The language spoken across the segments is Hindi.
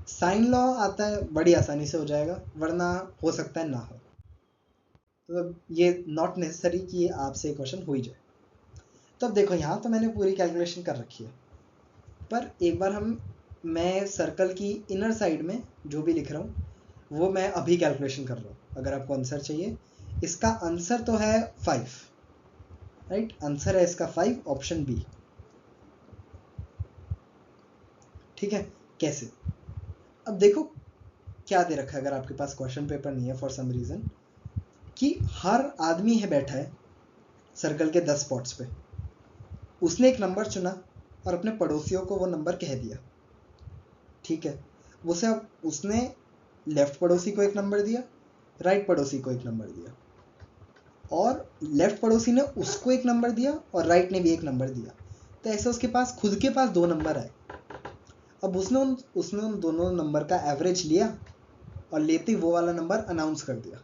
साइन लॉ आता है बड़ी आसानी से हो जाएगा, वरना हो सकता है ना हो। तो ये नॉट नेसेसरी कि आपसे क्वेश्चन हो ही जाए। तो अब देखो यहाँ तो मैंने पूरी कैलकुलेशन कर रखी है, पर एक बार मैं सर्कल की इनर साइड में जो भी लिख रहा हूँ वो मैं अभी कैलकुलेशन कर रहा हूँ। अगर आपको आंसर चाहिए, इसका आंसर तो है 5, राइट? आंसर है इसका 5, ऑप्शन बी। ठीक है, कैसे? अब देखो क्या दे रखा है, अगर आपके पास क्वेश्चन पेपर नहीं है फॉर सम रीजन, कि हर आदमी है बैठा है सर्कल के 10 स्पॉट्स पे, उसने एक नंबर चुना और अपने पड़ोसियों को वो नंबर कह दिया। ठीक है, उसने लेफ्ट पड़ोसी को एक नंबर दिया, राइट पड़ोसी को एक नंबर दिया, और लेफ्ट पड़ोसी ने उसको एक नंबर दिया और राइट ने भी एक नंबर दिया। तो ऐसे उसके पास खुद के पास 2 नंबर आए। अब उसने उन दोनों नंबर का एवरेज लिया और लेते ही वो वाला नंबर अनाउंस कर दिया।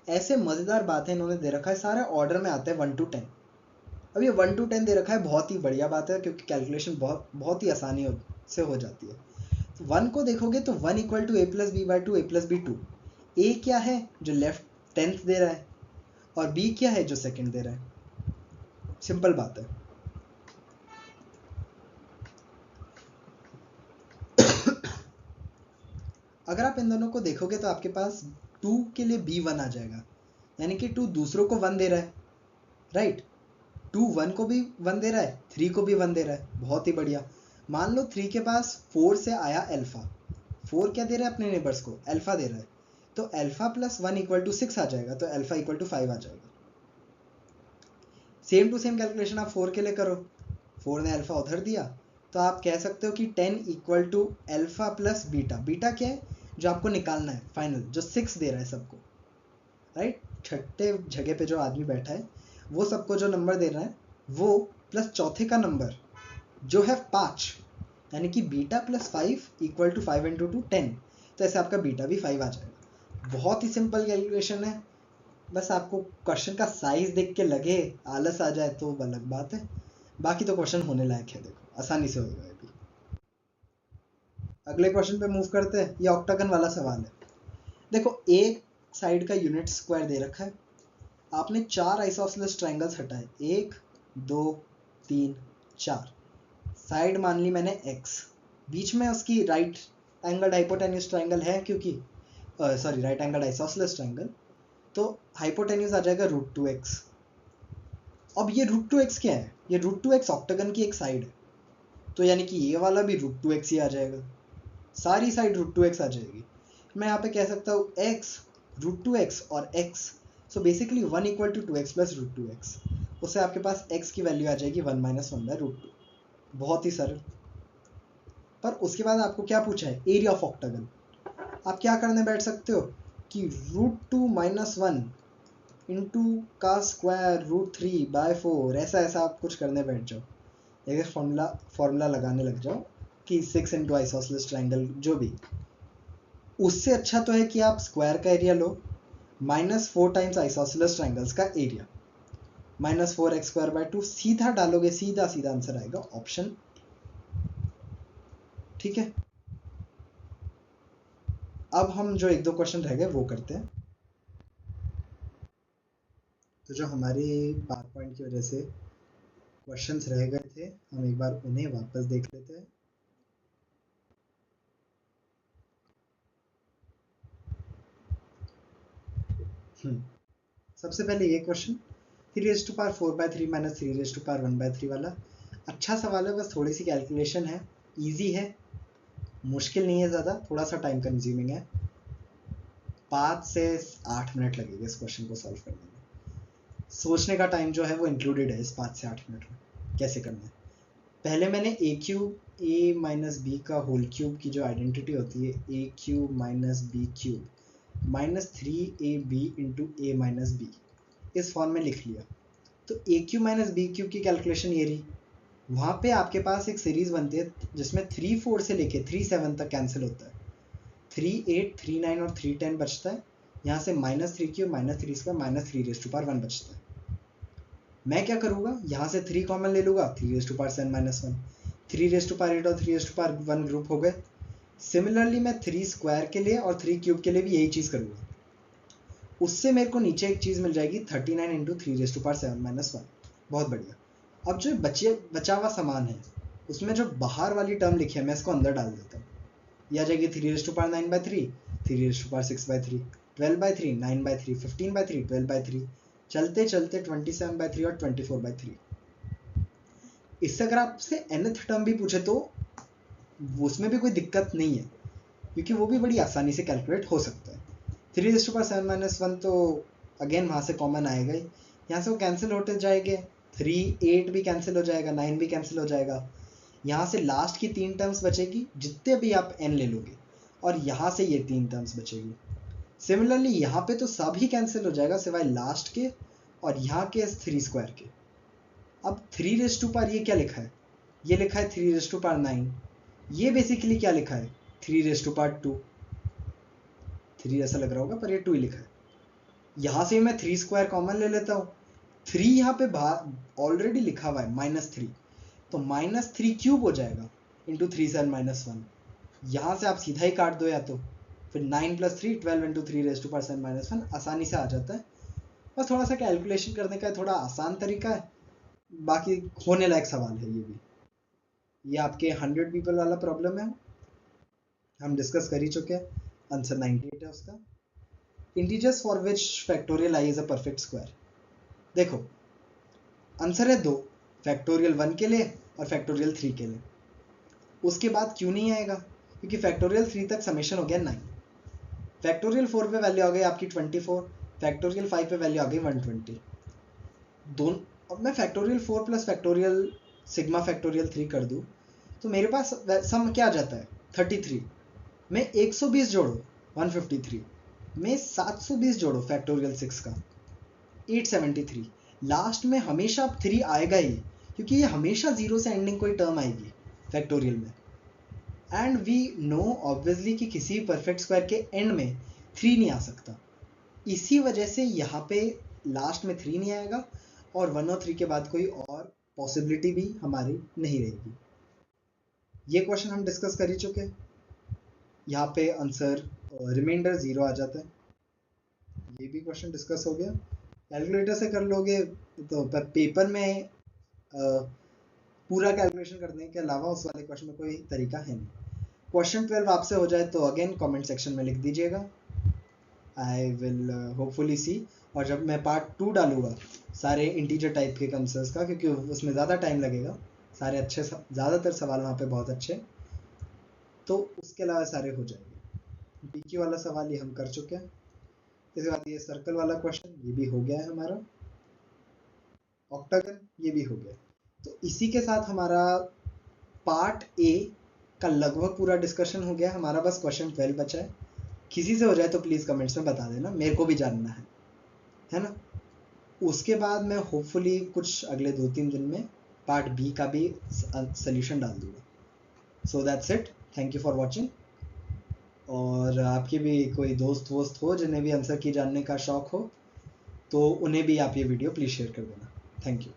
ऐसे मज़ेदार बातें इन्होंने दे रखा है, सारे ऑर्डर में आते हैं 1 to 10। अब ये 1 to 10 दे रखा है, बहुत ही बढ़िया बात है, क्योंकि कैलकुलेशन बहुत ही आसानी से हो जाती है। 1 को देखोगे तो 1 equal to A plus B by two, A plus B 2। A क्या है जो लेफ्ट 10th दे रहा है, और बी क्या है जो सेकंड दे रहा है। सिंपल बात है। अगर आप इन दोनों को देखोगे तो आपके पास 2 के लिए b1 आ जाएगा, यानी कि 2 दूसरों को 1 दे रहा है, राइट? 2 1 को भी 1 दे रहा है, 3 को भी 1 दे रहा है। बहुत ही बढ़िया। मान लो 3 के पास 4 से आया अल्फा, 4 क्या दे रहा है अपने नेबर्स को, अल्फा दे रहा है, तो अल्फा प्लस 1 इक्वल टू 6 आ जाएगा, तो अल्फा इक्वल टू 5 आ जाएगा। सेम टू सेम कैलकुलेशन आप 4 के लिए करो, 4 ने अल्फा उधर दिया, तो आप कह सकते हो कि 10 equal to alpha plus beta. Beta क्या है जो आपको निकालना है फाइनल, जो 6 दे रहा है सबको, राइट? छठे जगह पे जो आदमी बैठा है वो सबको जो नंबर दे रहा है वो, प्लस चौथे का नंबर जो है 5, यानी कि beta plus 5 equal to 5 into 2 10। तो ऐसे आपका बीटा भी 5 आ जाएगा। बहुत ही सिंपल कैलकुलेशन है। बस आपको क्वेश्चन का साइज देख के लगे आलस आ जाए तो अलग बात है, बाकी तो क्वेश्चन होने लायक है। देखो आसानी से होगा। अभी अगले क्वेश्चन पे मूव करते हैं। ये ऑक्टागन वाला सवाल है। देखो एक साइड का यूनिट स्क्वायर दे रखा है, आपने 4 आइसोसेलेस ट्रायंगल्स हटाए, 1 2 3 4। साइड मान ली मैंने x, बीच में उसकी राइट एंगल्ड हाइपोटेन्यूज ट्रायंगल है, क्योंकि sorry right angled isosceles triangle, तो हाइपोटेन्यूज आ जाएगा √2x। अब ये √2x क्या है? ये √2x ऑक्टागन की एक साइड है, तो यानी कि ये वाला भी √2x ही आ जाएगा, सारी साइड √2x आ जाएगी। मैं यहाँ पे कह सकता हूँ x √2x और x, so basically 1 equal to 2x plus √2x। उससे आपके पास x की वैल्यू आ जाएगी 1 माइनस 1/√2। बहुत ही सरल। पर उसके बाद आपको क्या पूछा है? Area of octagon. आप क्या करने बैठ सकते हो कि √2 माइनस 1 इंटू का स्क्वायर √3/4, ऐसा आप कुछ करने बैठ जाओ, एक फॉर्मूला लगाने लग जाओ कि 6 इंटू आइसोसेलेस ट्रायंगल जो भी। उससे अच्छा तो है कि आप स्क्वायर का area low, -4 times isosceles triangles का एरिया, -4x²/2 सीधा डालोगे, सीधा आंसर आएगा ऑप्शन। ठीक है, अब हम जो 1-2 क्वेश्चन रह गए वो करते हैं। तो जो हमारे पावर पॉइंट की वजह से क्वेश्चंस रह गए थे, हम एक बार उन्हें वापस देख लेते हैं। सबसे पहले ये क्वेश्चन 3⁴/3 माइनस 3⁴1/3 वाला अच्छा सवाल है, बस थोड़ी सी कैलकुलेशन है, इजी है, मुश्किल नहीं है ज़्यादा, थोड़ा सा टाइम कंज्यूमिंग है। 5 से 8 मिनट लगेगा इस क्वेश्चन को सॉल्व करने में। सोचने का टाइम जो है वो इंक्लूडेड है इस 5 से 8 मिनट में। कैसे करना है? पहले मैंने a cube a minus b का होल क्यूब की जो आइडेंटिटी होती है, a cube minus b cube minus 3ab into a minus b, इस फॉर्म में लिख लिया। तो a cube minus b cube की कैलकुलेशन ये रही। वहाँ पे आपके पास एक सीरीज बनती है जिसमें 3 4 से लेके 3 7 तक कैंसिल होता है, 3 8 3 9 और 3 10 बचता है। यहाँ से -3³ -3² -3⁴ बचता है। मैं क्या करूँगा, यहाँ से 3 कॉमन ले लूँगा, 3⁻7 - 1, 3⁻8 और 3⁻1 ग्रुप हो गए, सिमिलरली मैं 3 स्क्वायर के लिए और 3 क्यूब के लिए भी यही चीज़ करूँगा। उससे मेरे को नीचे एक चीज़ मिल जाएगी 39 इंटू 3⁻7 - 1। बहुत बढ़िया। अब जो बचा हुआ सामान है उसमें जो बाहर वाली टर्म लिखी है मैं इसको अंदर डाल देता हूँ। यह आ जाएगी 3⁻9/3, 3⁻6/3, 12/3, 9/3, 15/3, 12/3, चलते चलते 27/3 और 24/3। इससे अगर आपसे nth टर्म भी पूछे तो उसमें भी कोई दिक्कत नहीं है, क्योंकि वो भी बड़ी आसानी से कैलकुलेट हो सकता है। 3⁻7 - 1 तो अगेन वहाँ से कॉमन आएगा ही, यहाँ से वो कैंसिल होते जाएंगे। 3, 8 भी कैंसिल हो जाएगा, 9 भी कैंसिल हो जाएगा। यहाँ से लास्ट की 3 टर्म्स बचेगी, जितने भी आप n ले लोगे, और यहाँ से ये 3 टर्म्स बचेगी। सिमिलरली यहाँ पे तो सभी कैंसिल हो जाएगा सिवाय लास्ट के और यहाँ के 3 स्क्वायर के। अब 3 ये क्या लिखा है? ये लिखा है 3⁻9। ये बेसिकली क्या लिखा है? 3⁻2। 3 ऐसा लग रहा होगा पर ये 2 ही लिखा है। यहाँ से मैं 3 स्क्वायर कॉमन ले लेता हूँ। 3 यहाँ पे बाहर ऑलरेडी लिखा हुआ है -3, तो -3 क्यूब हो जाएगा इंटू 3⁻1। यहाँ से आप सीधा ही काट दो, या तो फिर 9 + 3 12 इंटू 3⁻7 - 1 आसानी से आ जाता है। बस थोड़ा सा कैलकुलेशन करने का थोड़ा आसान तरीका है, बाकी होने लायक सवाल है ये भी। ये आपके 100 पीपल वाला प्रॉब्लम है, हम डिस्कस कर ही चुके हैं। आंसर 98 है उसका। Integers for which factorial I is a perfect square. देखो आंसर है 2, फैक्टोरियल 1 के लिए और फैक्टोरियल 3 के लिए। उसके बाद क्यों नहीं आएगा? क्योंकि फैक्टोरियल 3 तक समेशन हो गया 9, फैक्टोरियल 4 पे वैल्यू आ गई आपकी 24, फैक्टोरियल 5 पे वैल्यू आ गई 120। दोनों अब मैं factorial 4 plus factorial sigma factorial 3 कर दूं तो मेरे पास सम क्या आ जाता है 33 में 120 जोड़ो 153 में 720 जोड़ो फैक्टोरियल 6 का 873। लास्ट में हमेशा 3 आएगा ही, क्योंकि ये हमेशा 0 से एंडिंग कोई टर्म आएगी फैक्टोरियल में। एंड वी नो ऑब्वियसली कि किसी परफेक्ट स्क्वायर के एंड में 3 नहीं आ सकता, इसी वजह से यहाँ पे लास्ट में 3 नहीं आएगा और 1 और 3 के बाद कोई और पॉसिबिलिटी भी हमारी नहीं रहेगी। ये क्वेश्चन हम डिस्कस कर ही चुके हैं। यहाँ पे आंसर रिमाइंडर 0 आ जाता है। ये भी क्वेश्चन डिस्कस हो गया। कैलकुलेटर से कर लोगे तो पेपर में पूरा कैलकुलेशन करने के अलावा उस वाले क्वेश्चन में कोई तरीका है नहीं। क्वेश्चन 12 आपसे हो जाए तो अगेन कमेंट सेक्शन में लिख दीजिएगा, आई विल होपफुली सी। और जब मैं पार्ट 2 डालूंगा सारे इंटीजर टाइप के आंसर्स का, क्योंकि उसमें ज़्यादा टाइम लगेगा, सारे अच्छे ज़्यादातर सवाल वहाँ पे बहुत अच्छे, तो उसके अलावा सारे हो जाएंगे। पीक्यू वाला सवाल ये हम कर चुके हैं। इसके बाद ये सर्कल वाला क्वेश्चन ये भी हो गया है हमारा, ऑक्टागन ये भी हो गया। तो इसी के साथ हमारा पार्ट ए का लगभग पूरा डिस्कशन हो गया। हमारा बस क्वेश्चन 12 बचा है। किसी से हो जाए तो प्लीज़ कमेंट्स में बता देना, मेरे को भी जानना है ना। उसके बाद मैं होपफुली कुछ अगले 2-3 दिन में पार्ट बी का भी सॉल्यूशन डाल दूंगा। So that's it, thank you for watching. और आपके भी कोई दोस्त वोस्त हो जिन्हें भी आंसर की जानने का शौक हो तो उन्हें भी आप ये वीडियो प्लीज़ शेयर कर देना। Thank you.